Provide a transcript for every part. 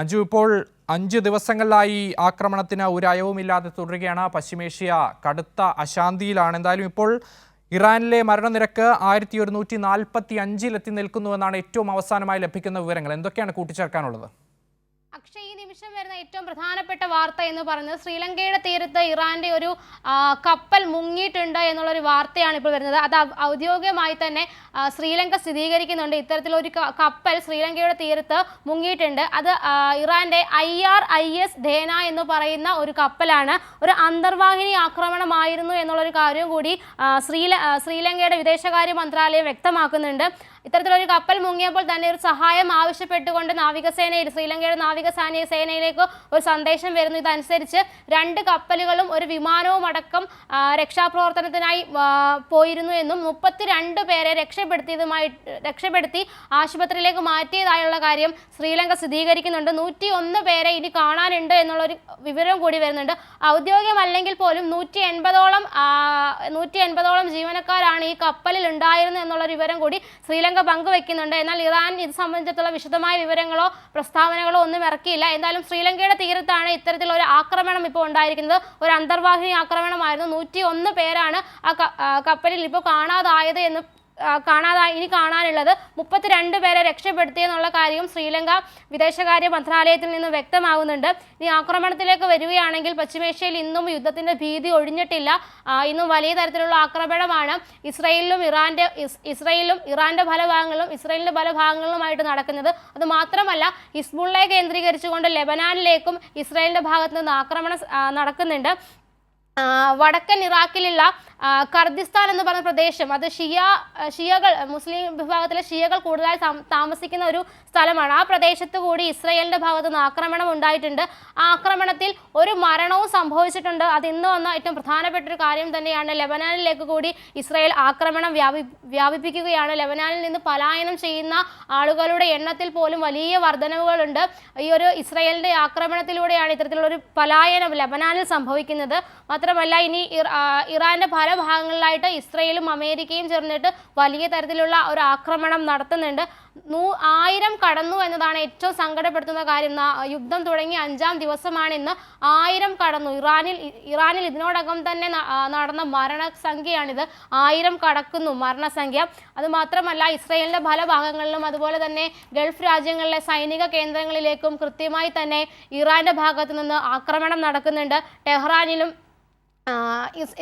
അഞ്ജു, ഇപ്പോൾ 5 ദിവസങ്ങളിലായി ആക്രമണത്തിന് ഒരു അയവുമില്ലാതെ തുടരുകയാണ്. പശ്ചിമേഷ്യ കടുത്ത അശാന്തിയിലാണ്. എന്തായാലും ഇപ്പോൾ ഇറാനിലെ മരണനിരക്ക് 1145 എത്തി നിൽക്കുന്നുവെന്നാണ് ഏറ്റവും അവസാനമായി ലഭിക്കുന്ന വിവരങ്ങൾ. എന്തൊക്കെയാണ് കൂട്ടിച്ചേർക്കാനുള്ളത്? അക്ഷയ്, ഈ നിമിഷം വരുന്ന ഏറ്റവും പ്രധാനപ്പെട്ട വാർത്ത എന്ന് പറയുന്നത് ശ്രീലങ്കയുടെ തീരത്ത് ഇറാന്റെ ഒരു കപ്പൽ മുങ്ങിയിട്ടുണ്ട് എന്നുള്ളൊരു വാർത്തയാണ് ഇപ്പോൾ വരുന്നത്. അത് ഔദ്യോഗികമായി തന്നെ ശ്രീലങ്ക സ്ഥിരീകരിക്കുന്നുണ്ട്. ഇത്തരത്തിലൊരു കപ്പൽ ശ്രീലങ്കയുടെ തീരത്ത് മുങ്ങിയിട്ടുണ്ട്. അത് ഇറാന്റെ IRIS ധേന എന്ന് പറയുന്ന ഒരു കപ്പലാണ്. ഒരു അന്തർവാഹിനി ആക്രമണമായിരുന്നു എന്നുള്ളൊരു കാര്യം കൂടി ശ്രീലങ്കയുടെ വിദേശകാര്യ മന്ത്രാലയം വ്യക്തമാക്കുന്നുണ്ട്. ഇത്തരത്തിലൊരു കപ്പൽ മുങ്ങിയപ്പോൾ തന്നെ ഒരു സഹായം ആവശ്യപ്പെട്ടുകൊണ്ട് ശ്രീലങ്കയുടെ നാവികസേനയിലേക്ക് ഒരു സന്ദേശം വരുന്നു. ഇതനുസരിച്ച് 2 കപ്പലുകളും ഒരു വിമാനവും അടക്കം രക്ഷാപ്രവർത്തനത്തിനായി പോയിരുന്നു എന്നും 32 പേരെ രക്ഷപ്പെടുത്തി ആശുപത്രിയിലേക്ക് മാറ്റിയതായുള്ള കാര്യം ശ്രീലങ്ക സ്ഥിരീകരിക്കുന്നുണ്ട്. 101 പേരെ ഇനി കാണാനുണ്ട് എന്നുള്ളൊരു വിവരം കൂടി വരുന്നുണ്ട്. ഔദ്യോഗികമല്ലെങ്കിൽ പോലും 180ഓളം ജീവനക്കാരാണ് ഈ കപ്പലിൽ ഉണ്ടായിരുന്നത് എന്നുള്ളൊരു വിവരം കൂടി ശ്രീലങ്ക പങ്കുവെക്കുന്നുണ്ട്. എന്നാൽ ഇറാൻ ഇത് സംബന്ധിച്ചിട്ടുള്ള വിശദമായ വിവരങ്ങളോ പ്രസ്താവനകളോ ഒന്നും ഇറക്കിയില്ല. എന്തായാലും ശ്രീലങ്കയുടെ തീരത്താണ് ഇത്തരത്തിലൊരു ആക്രമണം ഇപ്പോൾ ഉണ്ടായിരിക്കുന്നത്. ഒരു അന്തർവാഹിനി ആക്രമണമായിരുന്നു. 101 പേരാണ് ആ കപ്പലിൽ ഇപ്പോൾ കാണാതായത് എന്ന് ഇനി കാണാനുള്ളത്. 32 പേരെ രക്ഷപ്പെടുത്തിയെന്നുള്ള കാര്യം ശ്രീലങ്ക വിദേശകാര്യ മന്ത്രാലയത്തിൽ നിന്ന് വ്യക്തമാകുന്നുണ്ട്. ഈ ആക്രമണത്തിലേക്ക് വരികയാണെങ്കിൽ പശ്ചിമേഷ്യയിൽ ഇന്നും യുദ്ധത്തിന്റെ ഭീതി ഒഴിഞ്ഞിട്ടില്ല. ഇന്നും വലിയ തരത്തിലുള്ള ആക്രമണമാണ് ഇസ്രയേലിലും ഇറാന്റെ പല ഭാഗങ്ങളിലുമായിട്ട് നടക്കുന്നത്. അത് മാത്രമല്ല, ഹിസ്ബുള്ളയെ കേന്ദ്രീകരിച്ചുകൊണ്ട് ലെബനാനിലേക്കും ഇസ്രയേലിന്റെ ഭാഗത്ത് നിന്ന് ആക്രമണം നടക്കുന്നുണ്ട്. വടക്കൻ ഇറാഖിലുള്ള കർദിസ്ഥാൻ എന്ന് പറയുന്ന പ്രദേശം, അത് ഷിയകൾ, മുസ്ലിം വിഭാഗത്തിലെ ഷിയകൾ കൂടുതലായി താമസിക്കുന്ന ഒരു സ്ഥലമാണ്. ആ പ്രദേശത്ത് കൂടി ഇസ്രയേലിന്റെ ഭാഗത്ത് നിന്ന് ആക്രമണം ഉണ്ടായിട്ടുണ്ട്. ആ ആക്രമണത്തിൽ ഒരു മരണവും സംഭവിച്ചിട്ടുണ്ട്. അത് ഇന്ന് വന്ന ഏറ്റവും പ്രധാനപ്പെട്ട ഒരു കാര്യം തന്നെയാണ്. ലെബനാനിലേക്ക് കൂടി ഇസ്രയേൽ ആക്രമണം വ്യാപിപ്പിക്കുകയാണ്. ലെബനാനിൽ നിന്ന് പലായനം ചെയ്യുന്ന ആളുകളുടെ എണ്ണത്തിൽ പോലും വലിയ വർധനവുകളുണ്ട്. ഈ ഒരു ഇസ്രയേലിന്റെ ആക്രമണത്തിലൂടെയാണ് ഇത്തരത്തിലുള്ള ഒരു പലായനം ലെബനാനിൽ സംഭവിക്കുന്നത്. മാത്രമല്ല, ഇനി ഇറാന്റെ പല ഭാഗങ്ങളിലായിട്ട് ഇസ്രയേലും അമേരിക്കയും ചേർന്നിട്ട് വലിയ തരത്തിലുള്ള ഒരു ആക്രമണം നടത്തുന്നുണ്ട്. 1000 കടന്നു എന്നതാണ് ഏറ്റവും സങ്കടപ്പെടുത്തുന്ന കാര്യം. യുദ്ധം തുടങ്ങി 5-ാം ദിവസമാണ് ഇന്ന്. 1000 കടന്നു. ഇറാനിൽ ഇതിനോടകം തന്നെ നടന്ന മരണസംഖ്യയാണിത്. 1000 കടക്കുന്നു മരണസംഖ്യ. അതുമാത്രമല്ല, ഇസ്രയേലിന്റെ പല ഭാഗങ്ങളിലും അതുപോലെ തന്നെ ഗൾഫ് രാജ്യങ്ങളിലെ സൈനിക കേന്ദ്രങ്ങളിലേക്കും കൃത്യമായി തന്നെ ഇറാന്റെ ഭാഗത്തു നിന്ന് ആക്രമണം നടക്കുന്നുണ്ട്. ടെഹ്റാനിലും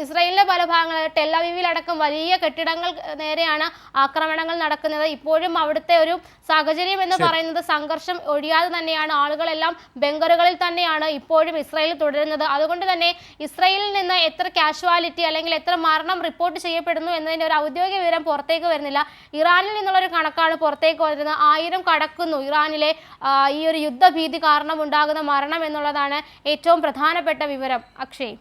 ഇസ്രയേലിന്റെ പല ഭാഗങ്ങളിൽ ടെൽ-അവീവിലടക്കം വലിയ കെട്ടിടങ്ങൾ നേരെയാണ് ആക്രമണങ്ങൾ നടക്കുന്നത്. ഇപ്പോഴും അവിടുത്തെ ഒരു സാഹചര്യം എന്ന് പറയുന്നത് സംഘർഷം ഒഴിയാതെ തന്നെയാണ്. ആളുകളെല്ലാം ബങ്കറുകളിൽ തന്നെയാണ് ഇപ്പോഴും ഇസ്രയേൽ തുടരുന്നത്. അതുകൊണ്ട് തന്നെ ഇസ്രയേലിൽ നിന്ന് എത്ര കാഷ്വാലിറ്റി അല്ലെങ്കിൽ എത്ര മരണം റിപ്പോർട്ട് ചെയ്യപ്പെടുന്നു എന്നതിന്റെ ഒരു ഔദ്യോഗിക വിവരം പുറത്തേക്ക് വരുന്നില്ല. ഇറാനിൽ നിന്നുള്ളൊരു കണക്കാണ് പുറത്തേക്ക് വരുന്നത്. 1000 കടക്കുന്നു ഇറാനിലെ ഈ ഒരു യുദ്ധഭീതി കാരണം ഉണ്ടാകുന്ന മരണം എന്നുള്ളതാണ് ഏറ്റവും പ്രധാനപ്പെട്ട വിവരം. അക്ഷയ്.